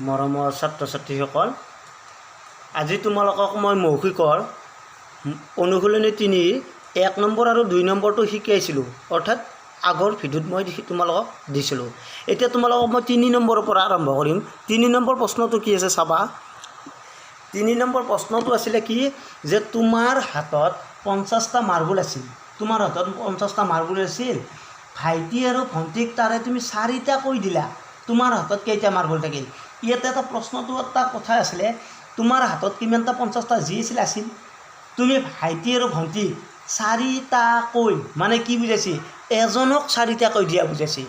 মৰমৰ ছাত্ৰ ছাত্ৰীসকল, আজি তোমালোকক মই মৌখিকৰ অনুশীলনী 3 1 নম্বৰ আৰু 2 নম্বৰটো শিকাইছিলোঁ, অৰ্থাৎ আগৰ ভিডিঅ'ত মই তোমালোকক দিছিলোঁ। এতিয়া তোমালোকক মই 3 নম্বৰৰ পৰা আৰম্ভ কৰিম। 3 নম্বৰ প্ৰশ্নটো কি আছে চাবা। 3 নম্বৰ প্ৰশ্নটো আছিলে কি যে তোমাৰ হাতত 50টা মাৰ্বল আছিল। তোমাৰ হাতত 50টা মাৰ্বল আছিল, ভাইটি আৰু ভণ্টিক তাৰে তুমি 4টা কৈ দিলা। তোমাৰ হাতত কেইটা মাৰ্বল থাকিল? ইয়াতে এটা প্ৰশ্নটো এটা কথা আছিলে, তোমাৰ হাতত কিমানটা 50টা যি আছিল, তুমি ভাইটি আৰু ভণ্টিক 4টা কৈ মানে কি বুজাইছে? এজনক 4টা কৈ দিয়া বুজাইছে।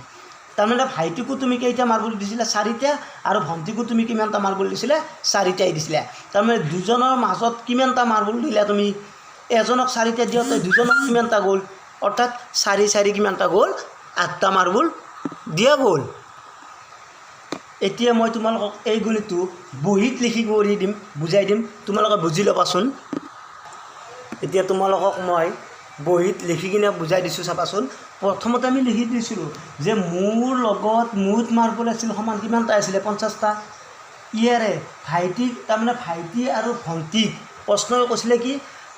তাৰমানে ভাইটিকো তুমি কেইটা মাৰ্বল দিছিলা? 4টা, আৰু ভণ্টিকো তুমি কিমানটা মাৰ্বল দিছিলা? 4টাই দিছিলা। তাৰমানে দুজনৰ মাজত কিমানটা মাৰ্বল দিলা তুমি? এজনক 4টা দিওঁতে দুজনক কিমানটা গ'ল? অৰ্থাৎ 4 4 কিমানটা গ'ল? 8টা মাৰ্বল দিয়া গ'ল। এতিয়া মই তোমালোকক এই গণিতটো বহীত লিখি কৰি দিম, বুজাই দিম, তোমালোকে বুজি ল'বাচোন। এতিয়া তোমালোকক মই বহীত লিখি কিনে বুজাই দিছোঁ চাবাচোন। প্ৰথমতে আমি লিখি দিছিলোঁ যে মোৰ লগত মুঠ মাৰ্বল আছিল সমান কিমানটা আছিলে? 50টা। ইয়াৰে ভাইটিক, তাৰমানে ভাইটি আৰু ভণ্টিক প্ৰশ্নই কৈছিলে কি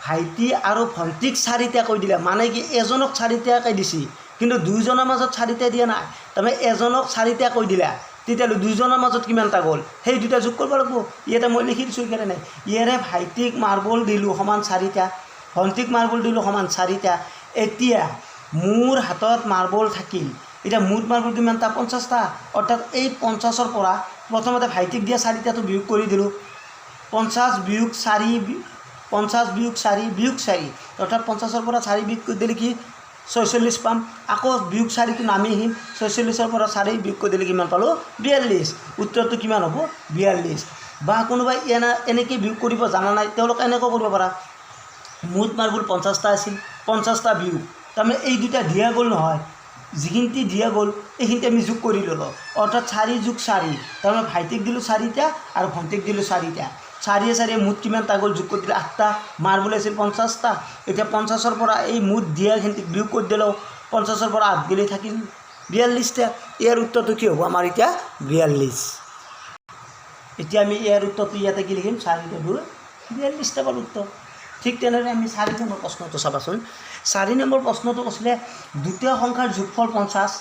ভাইটি আৰু ভণ্টিক 4টা কৈ দিলে, মানে কি এজনক 4টাকৈ দিছি, কিন্তু দুইজনৰ মাজত 4টা দিয়া নাই। তাৰমানে এজনক 4টা কৈ দিলা, তেতিয়াহ'লে দুইজনৰ মাজত কিমানটা গ'ল? সেই দুটা যোগ কৰিব লাগিব। ইয়াতে মই লিখি দিছোঁ সেইকাৰণে। ইয়াৰে ভাইটিক মাৰ্বল দিলোঁ সমান 4টা, ভণ্টিক মাৰ্বল দিলোঁ সমান 4টা। এতিয়া মোৰ হাতত মাৰ্বল থাকিল, এতিয়া মুঠ মাৰ্বল কিমানটা? 50টা। অৰ্থাৎ এই 50ৰ পৰা প্ৰথমতে ভাইটিক দিয়া 4টাটো বিয়োগ কৰি দিলোঁ। 50 বিয়োগ 4 অৰ্থাৎ 50ৰ পৰা 4 বিয়োগ কৰি দিলে কি 46 পাম। আকৌ বিয়োগ 4টো নামি আহিম, 46ৰ পৰা 4 বিয়োগ কৰি দিলে কিমান পালোঁ? 42। উত্তৰটো কিমান হ'ব? 42। বা কোনোবাই এনেকৈ বিয়োগ কৰিব জানা নাই, তেওঁলোকে এনেকৈ কৰিব পাৰা। মুঠ মাৰ্বল 50টা আছিল, 50টা বিয়োগ, তাৰমানে এই দুটা দিয়া গ'ল নহয়, যিখিনি দিয়া গ'ল এইখিনিতে আমি যোগ কৰি ল'লোঁ। অৰ্থাৎ 4 যোগ 4, তাৰমানে ভাইটিক দিলোঁ 4টা আৰু ভণ্টিক দিলোঁ 4টা। 4 4 মুঠ কিমানটা গ'ল? যোগ কৰি দিলে 8টা। মাৰ্বল আছিল 50টা। এতিয়া 50ৰ পৰা এই মুঠ দিয়াখিনিক বিয়োগ কৰি দিলোঁ, 50ৰ পৰা 8 গ'লে থাকিল 42টা। ইয়াৰ উত্তৰটো কি হ'ব আমাৰ এতিয়া? 42। এতিয়া আমি ইয়াৰ উত্তৰটো ইয়াতে কি লিখিম? 4 2 42টা পালোঁ উত্তৰ। ঠিক তেনেদৰে আমি 4 নম্বৰ প্ৰশ্নটো চাবাচোন। 4 নম্বৰ প্ৰশ্নটো কৈছিলে দুটা সংখ্যাৰ যোগফল 50।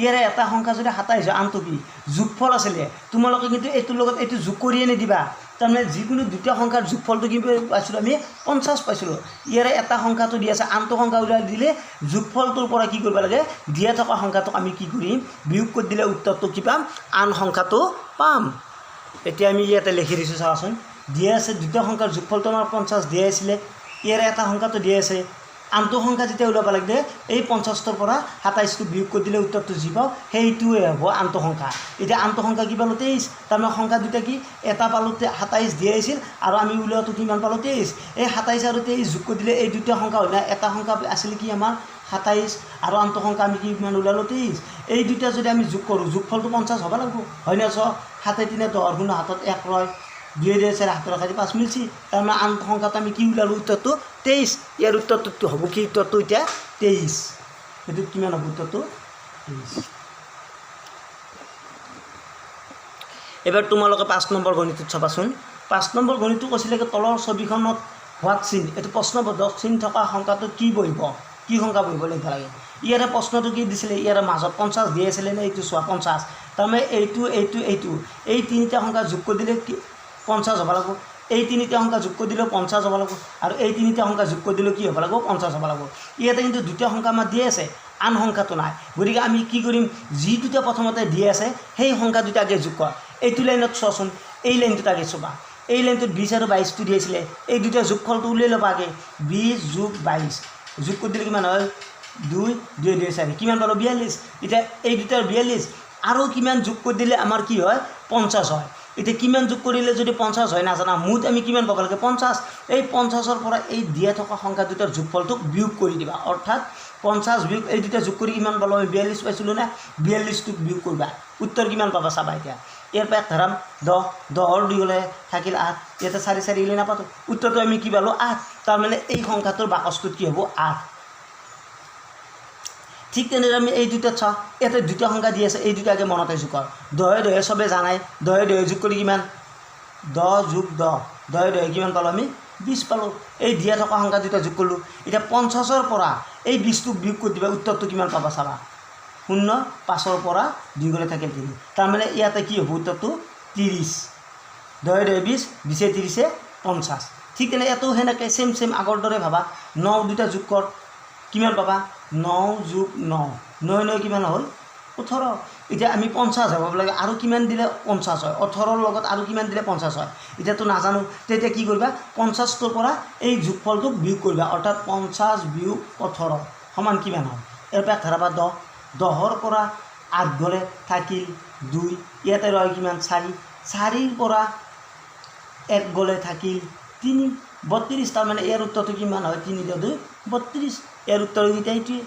ইয়াৰে এটা সংখ্যা যদি 27 হয়, আনটো কি? যোগফল আছিলে। তোমালোকে কিন্তু এইটোৰ লগত এইটো যোগ কৰিয়ে নিদিবা। তাৰমানে যিকোনো দুটা সংখ্যাৰ যোগফলটো কি পাইছিলোঁ? আমি 50 পাইছিলোঁ। ইয়াৰে এটা সংখ্যাটো দি আছে, আনটো সংখ্যা উলিয়াই দিলে যোগফলটোৰ পৰা কি কৰিব লাগে? দিয়া থকা সংখ্যাটোক আমি কি কৰিম? বিয়োগ কৰি দিলে উত্তৰটো কি পাম? আন সংখ্যাটো পাম। এতিয়া আমি ইয়াতে লিখি দিছোঁ চাওঁচোন। দিয়া আছে দুটা সংখ্যাৰ যোগফলটো আমাৰ 50 দিয়া আছিলে, ইয়াৰে এটা সংখ্যাটো দিয়া আছে, আনটো সংখ্যা যেতিয়া ওলাব লাগে এই 50ৰ পৰা 27টো বিয়োগ কৰি দিলে উত্তৰটো যি পাওঁ সেইটোৱে হ'ব আনটো সংখ্যা। এতিয়া আনটো সংখ্যা কি পালোঁ? 23। তাৰমানে সংখ্যা দুটা কি? এটা পালোঁ 27 দিয়া আছিল, আৰু আমি ওলোৱাটো কিমান পালোঁ? 23। এই 27 আৰু 23 যোগ কৰি দিলে এই দুটা সংখ্যা হয় না, এটা সংখ্যা আছিল কি আমাৰ 27, আৰু আনটো সংখ্যা আমি কিমান ওলালোঁ? 23। এই দুটা যদি আমি যোগ কৰোঁ, যোগফলটো 50 হ'ব লাগিব, হয় না? 7 3 10 গুণ হাতত 1 ৰয়, 2 2 4 হাতৰ 5 মিলছি। তাৰমানে আন সংখ্যাটো আমি কি ওলালোঁ? উত্তৰটো 23। ইয়াৰ উত্তৰটো হ'ব কি? উত্তৰটো এতিয়া 23। এইটো কিমান হ'ব? উত্তৰটো 23। এবাৰ তোমালোকে 5 নম্বৰ গণিতত চাবাচোন। 5 নম্বৰ গণিতটো কৈছিলে কি তলৰ ছবিখনত হোৱাট চিন, এইটো প্ৰশ্নবোধক চিন থকা সংখ্যাটো কি বহিব? কি সংখ্যা বহিব লিখিব লাগে। ইয়াৰে প্ৰশ্নটো কি দিছিলে? ইয়াৰে মাজত 50 দিয়া আছিলে নে? এইটো চোৱা 50, তাৰমানে এইটো এই তিনিটা সংখ্যা যোগ কৰি দিলে 50 হ'ব লাগিব। এই তিনিটা সংখ্যা যোগ কৰি দিলেও 50 হ'ব লাগিব, আৰু এই তিনিটা সংখ্যা যোগ কৰি দিলেও কি হ'ব লাগিব? 50 হ'ব লাগিব। ইয়াতে কিন্তু দুটা সংখ্যা আমাৰ দিয়া আছে, আন সংখ্যাটো নাই। গতিকে আমি কি কৰিম? যি দুটা প্ৰথমতে দিয়া আছে সেই সংখ্যা দুটাকে যোগ কৰা। এইটো লাইনত চোৱাচোন, এই লাইনটোত আগে চাবা। এই লাইনটোত 20 আৰু 22টো দিয়েছিলে, এই দুটা যোগফলটো উলিয়াই ল'বা আগে। 20 যোগ 22 যোগ কৰি দিলে কিমান হয়? 2 2 2 4 কিমান পালোঁ? 42। এতিয়া এই দুটাৰ 42 আৰু কিমান যোগ কৰি দিলে আমাৰ কি হয়? 50 হয়। এতিয়া কিমান যোগ কৰিলে যদি 50 হয় নাজানা, মুঠ আমি কিমান পাব লাগে? 50। এই 50ৰ পৰা এই দিয়া থকা সংখ্যা দুটাৰ যোগফলটোক বিয়োগ কৰি দিবা। অৰ্থাৎ 50 বিয়োগ এই দুটা যোগ কৰি কিমান পালোঁ? আমি 42 পাইছিলোঁ না? 42টোক বিয়োগ কৰিবা, উত্তৰ কিমান পাবা চাবা। এতিয়া ইয়াৰ পৰা ধৰাম 10, 10ৰ 2 গ'লে থাকিল 8, ইয়াতে 4 4 গ'লে নাপাতো, উত্তৰটো আমি কি পালোঁ? 8। তাৰমানে এই সংখ্যাটোৰ বাকচটোত কি হ'ব? 8। ঠিক তেনেদৰে আমি এই দুটাত চাওঁ ইয়াতে দুটা সংখ্যা দি আছে এই দুটাকে মনত ৰাখিছোঁ কৰ 10 10 চবে জানাই 10 10 যোগ কৰি কিমান 10 যোগ 10 10 10 কিমান পালোঁ আমি 20 পালোঁ এই দিয়া থকা সংখ্যা দুটা যোগ কৰিলোঁ এতিয়া 50ৰ পৰা এই 20টোক বিয়োগ কৰি দিবা উত্তৰটো কিমান পাবা চাবা 0 5ৰ পৰা 2 গ'লে থাকিল 3 তাৰমানে ইয়াতে কি হ'ব উত্তৰটো 30 10 10 20 20 30 50 ঠিক তেনে এটো হেনেকৈ সেম আগৰ দৰে ভাবা 9 দুটা যোগ কৰ কিমান পাবা 9 যোগ 9 9 9 কিমান হ'ল 18 এতিয়া আমি 50 হ'ব লাগে আৰু কিমান দিলে 50 হয় 18ৰ লগত আৰু কিমান দিলে 50 হয় এতিয়াতো নাজানো তেতিয়া কি কৰিবা 50 ৰ পৰা এই যোগফলটোক বিয়োগ কৰিবা অৰ্থাৎ 50 বিয়োগ 18 সমান কিমান হয় এৰ পৰা ধৰাবা 10 10ৰ পৰা 8 গ'লে থাকিল 2 ইয়াতে ৰয় কিমান 4 4ৰ পৰা 1 গ'লে থাকিল 3 32 তাৰমানে ইয়াৰ উত্তৰটো কিমান হয় 3 2 32 ইয়াৰ উত্তৰ এইটোৱে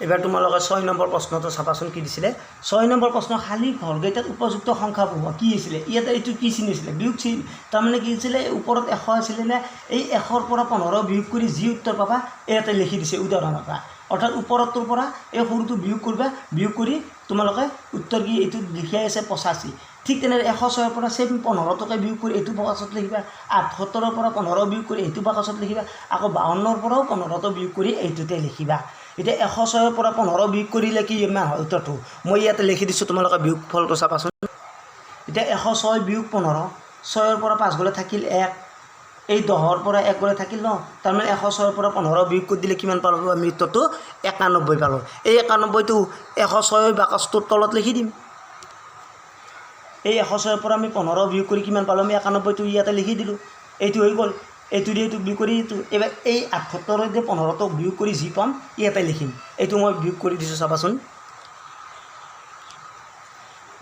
এবাৰ তোমালোকে 6 নম্বৰ প্ৰশ্নটো চাবাচোন কি দিছিলে 6 নম্বৰ প্ৰশ্ন খালি ঘৰকেইটাত উপযুক্ত সংখ্যা পাব কি আছিল ইয়াতে এইটো কি চিন আছিল বিয়োগ চিন তাৰমানে কি আছিল ওপৰত 100 আছিল নে এই 100ৰ পৰা 15 বিয়োগ কৰি যি উত্তৰ পাবা ইয়াতে লিখি দিছে উদাহৰণৰ পৰা অৰ্থাৎ ওপৰটোৰ পৰা এই সৰুটো বিয়োগ কৰিবা বিয়োগ কৰি তোমালোকে উত্তৰ কি এইটো লিখাই আছে 85 ঠিক তেনে 106ৰ পৰা 15 টকা বিয়োগ কৰি এইটো বাকচত লিখিবা 78ৰ পৰা 15 বিয়োগ কৰি এইটো বাকচত লিখিবা আকৌ 52ৰ পৰাও 15টো বিয়োগ কৰি এইটোতে লিখিবা এতিয়া 106ৰ পৰা 15 বিয়োগ কৰিলে কি ইমান হয় উত্তৰটো মই ইয়াতে লিখি দিছোঁ তোমালোকে বিয়োগ ফলটো চাবাচোন এতিয়া 106 বিয়োগ 15 6ৰ পৰা 5 গ'লে থাকিল 1 এই 10ৰ পৰা 1 গ'লে থাকিল ন তাৰমানে 106ৰ পৰা 15 বিয়োগ কৰি দিলে কিমান পালোঁ আমি উত্তৰটো 91 পালোঁ এই 91টো 106 বাকচটোৰ তলত লিখি দিম এই 106ৰ পৰা আমি 15 বিয়োগ কৰি কিমান পালোঁ আমি 91টো ইয়াতে লিখি দিলোঁ এইটো হৈ গ'ল এইটো দিয়ে এইটো বিয়োগ কৰি এবাৰ এই 78ৰ দিয়ে 15টো বিয়োগ কৰি যি পাম ইয়াতে লিখিম এইটো মই বিয়োগ কৰি দিছোঁ চাবাচোন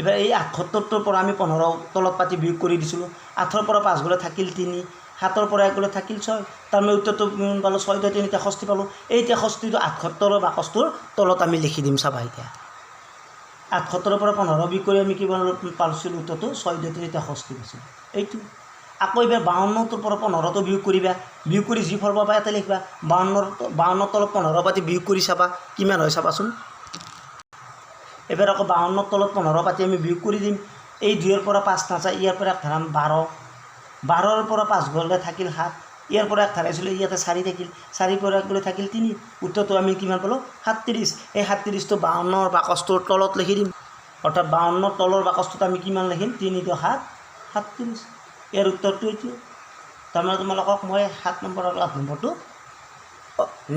এবাৰ এই 78ৰ পৰা আমি 15 তলত পাতি বিয়োগ কৰি দিছিলোঁ 8ৰ পৰা 5 গ'লে থাকিল 3 7ৰ পৰা 1 গ'লে থাকিল 6 তাৰমানে উত্তৰটো কিমান পালোঁ 6 2 3 63 পালোঁ এই 63টো 78ৰ বাকচটোৰ তলত আমি লিখি দিম চাবা এতিয়া 78ৰ পৰা 15 বিয়োগ কৰি আমি কিমান পাইছিলোঁ উত্তৰটো 6 2 3 63 পাইছিলোঁ এইটো আকৌ এবাৰ 52ৰ পৰা 15টো বিয়োগ কৰিবা বিয়োগ কৰি যি ফল পাবা ইয়াতে লিখিবা 52ৰ তলত 15 পাতি বিয়োগ কৰি চাবা কিমান হয় চাবাচোন এবাৰ আকৌ 52ৰ তলত 15 পাতি আমি বিয়োগ কৰি দিম এই 2ৰ পৰা 5 নাযায় ইয়াৰ পৰা ধৰাম 12ৰ পৰা 5 গ'লে থাকিল 7 ইয়াৰ পৰা 1 ধৰাইছিলোঁ ইয়াতে 4 থাকিল 4ৰ পৰা 1 গ'লে থাকিল 3 উত্তৰটো আমি কিমান পালোঁ 37 এই 37টো 52ৰ বাকচটোৰ তলত লিখি দিম অৰ্থাৎ 52ৰ তলৰ বাকচটোত আমি কিমান লিখিম 3 2 7 37 ইয়াৰ উত্তৰটো এইটো তাৰমানে তোমালোকক মই 7 নম্বৰ আৰু 8 নম্বৰটো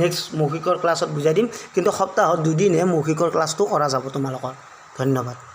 নেক্সট মৌখিকৰ ক্লাছত বুজাই দিম কিন্তু সপ্তাহত 2 দিনহে মৌখিকৰ ক্লাছটো কৰা যাব তোমালোকৰ ধন্যবাদ